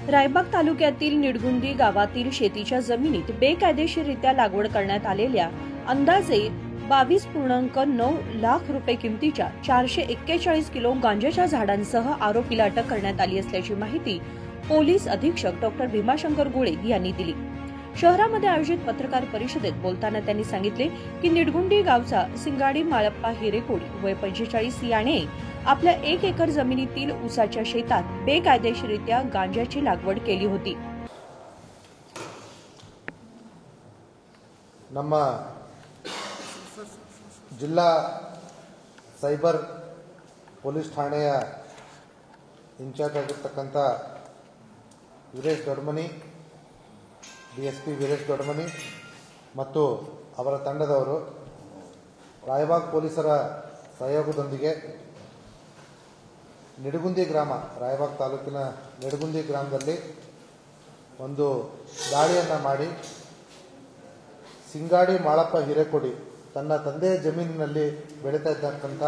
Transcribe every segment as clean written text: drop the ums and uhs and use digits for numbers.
रायबाग तालुक्यातील निडगुंदी गावातील शेतीच्या जमिनीत बेकायदेशीररित्या लागवड करण्यात आलेल्या अंदाजे 22.9 लाख रुपये किमतीच्या 441 किलो गांजाच्या झाडांसह आरोपीला अटक करण्यात आली असल्याची माहिती पोलीस अधीक्षक डॉ. भीमाशंकर गोळे यांनी दिली। शहरामध्ये आयोजित पत्रकार परिषदेत बोलताना त्यांनी सांगितले की निडगुंदी गावचा सिंगाडी माळप्पा हिरेकोडी वय 45 याने आपल्या 1 एकर जमिनीतील ऊसाच्या शेतात बेकायदेशीररित्या गांजाची लागवड केली होती। ನಮ್ಮ ಜಿಲ್ಲಾ ಸೈಬರ್ ಪೊಲೀಸ್ ಠಾಣೆಯ ಇನ್ಚಾರ್ಜ್ ಆಗಿರತಕ್ಕಂತ ವೀರೇಶ್ ದೊಡ್ಮನಿ ಡಿಎಸ್ಪಿ ವೀರೇಶ್ ದೊಡ್ಮನಿ ಮತ್ತು ಅವರ ತಂಡದವರು ರಾಯಬಾಗ್ ಪೊಲೀಸರ ಸಹಯೋಗದೊಂದಿಗೆ ನಿಡಗುಂದಿ ಗ್ರಾಮ ರಾಯಬಾಗ್ ತಾಲೂಕಿನ ನಿಡಗುಂದಿ ಗ್ರಾಮದಲ್ಲಿ ಒಂದು ದಾಳಿಯನ್ನು ಮಾಡಿ ಸಿಂಗಾಡಿ ಮಾಳಪ್ಪ ಹಿರೇಕೊಡಿ ತನ್ನ ತಂದೆಯ ಜಮೀನಿನಲ್ಲಿ ಬೆಳೀತಾ ಇದ್ದಕ್ಕಂಥ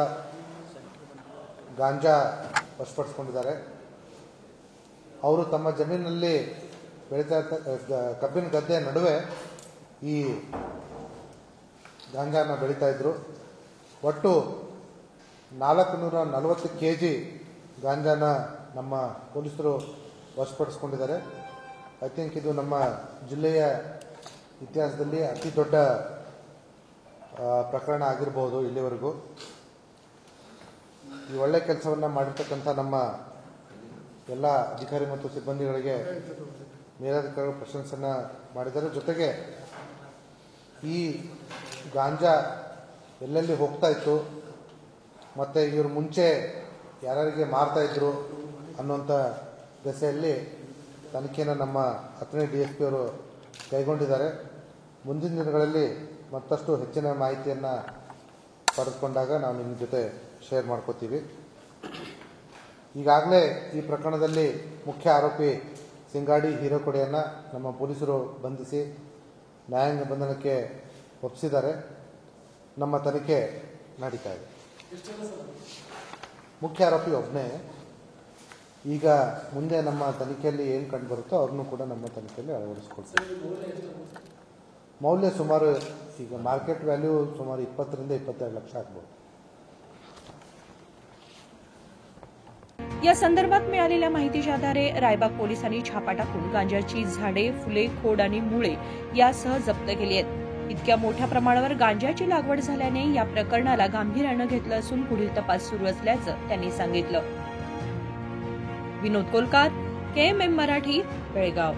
ಗಾಂಜಾ ವಶಪಡಿಸಿಕೊಂಡಿದ್ದಾರೆ। ಅವರು ತಮ್ಮ ಜಮೀನಿನಲ್ಲಿ ಬೆಳೀತಾ ಕಬ್ಬಿನ ಗದ್ದೆ ನಡುವೆ ಈ ಗಾಂಜಾನ ಬೆಳೀತಾ ಇದ್ರು। ಒಟ್ಟು 440 kg ಗಾಂಜಾನ ನಮ್ಮ ಪೊಲೀಸರು ವಶಪಡಿಸಿಕೊಂಡಿದ್ದಾರೆ। ಐ ಥಿಂಕ್ ಇದು ನಮ್ಮ ಜಿಲ್ಲೆಯ ಇತಿಹಾಸದಲ್ಲಿ ಅತಿ ದೊಡ್ಡ ಪ್ರಕರಣ ಆಗಿರಬಹುದು ಇಲ್ಲಿವರೆಗೂ। ಈ ಒಳ್ಳೆ ಕೆಲಸವನ್ನು ಮಾಡಿರ್ತಕ್ಕಂಥ ನಮ್ಮ ಎಲ್ಲ ಅಧಿಕಾರಿ ಮತ್ತು ಸಿಬ್ಬಂದಿಗಳಿಗೆ ಮೇಲಧಿಕಾರಿಗಳು ಪ್ರಶಂಸೆಯನ್ನು ಮಾಡಿದ್ದಾರೆ। ಜೊತೆಗೆ ಈ ಗಾಂಜಾ ಎಲ್ಲೆಲ್ಲಿ ಹೋಗ್ತಾ ಇತ್ತು ಮತ್ತು ಇವರು ಮುಂಚೆ ಯಾರಿಗೆ ಮಾರ್ತಾ ಇದ್ರು ಅನ್ನುವಂಥ ದೆಸೆಯಲ್ಲಿ ತನಿಖೆಯನ್ನು ನಮ್ಮ ಅಥಣಿ DSP ಅವರು ಕೈಗೊಂಡಿದ್ದಾರೆ। ಮುಂದಿನ ದಿನಗಳಲ್ಲಿ ಮತ್ತಷ್ಟು ಹೆಚ್ಚಿನ ಮಾಹಿತಿಯನ್ನು ಪಡೆದುಕೊಂಡಾಗ ನಾವು ನಿಮ್ಮ ಜೊತೆ ಶೇರ್ ಮಾಡ್ಕೋತೀವಿ। ಈಗಾಗಲೇ ಈ ಪ್ರಕರಣದಲ್ಲಿ ಮುಖ್ಯ ಆರೋಪಿ ಸಿಂಗಾಡಿ ಹಿರೇಕೊಡಿಯನ್ನು ನಮ್ಮ ಪೊಲೀಸರು ಬಂಧಿಸಿ ನ್ಯಾಯಾಂಗ ಬಂಧನಕ್ಕೆ ಒಪ್ಪಿಸಿದ್ದಾರೆ। ನಮ್ಮ ತನಿಖೆ ನಡೀತಾ ಇದೆ। ಮುಖ್ಯ ಆರೋಪಿ ಒಬ್ಬನೇ। ಈಗ ಮುಂದೆ ನಮ್ಮ ತನಿಖೆಯಲ್ಲಿ ಏನು ಕಂಡು ಬರುತ್ತೋ ಅವ್ರನ್ನೂ ಕೂಡ ನಮ್ಮ ತನಿಖೆಯಲ್ಲಿ ಅಳವಡಿಸ್ಕೊಳ್ತೀವಿ। ಮೌಲ್ಯ ಸುಮಾರು ಈಗ ಮಾರ್ಕೆಟ್ ವ್ಯಾಲ್ಯೂ ಸುಮಾರು 20 ರಿಂದ 22 ಲಕ್ಷ ಆಗ್ಬೋದು। या संदर्भात मिळालेल्या माहितीच्या आधारे रायबाग पोलिसांनी छापा टाकून गांजाची झाडे, फुले, खोड आणि मुळे यासह जप्त केली आहेत। इतक्या मोठ्या प्रमाणावर गांजाची लागवड झाल्याने या प्रकरणाला गांभीर्याने घेतलं असून पुढील तपास सुरू असल्याचं त्यांनी सांगितलं। विनोद कोलकार, KMM मराठी, बेळगाव।